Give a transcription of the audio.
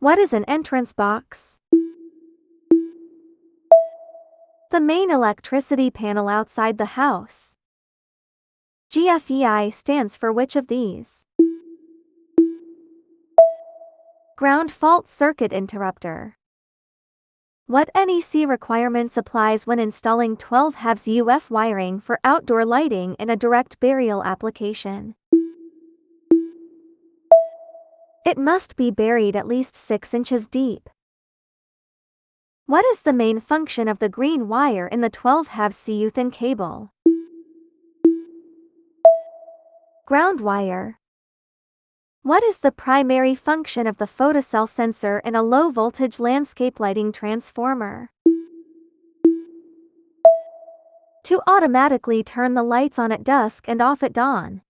What is an entrance box? The main electricity panel outside the house. GFEI stands for which of these? Ground fault circuit interrupter. What NEC requirements applies when installing 12 halves UF wiring for outdoor lighting in a direct burial application? It must be buried at least 6 inches deep. What is the main function of the green wire in the 12 halves CU thin cable? Ground wire. What is the primary function of the photocell sensor in a low-voltage landscape lighting transformer? To automatically turn the lights on at dusk and off at dawn.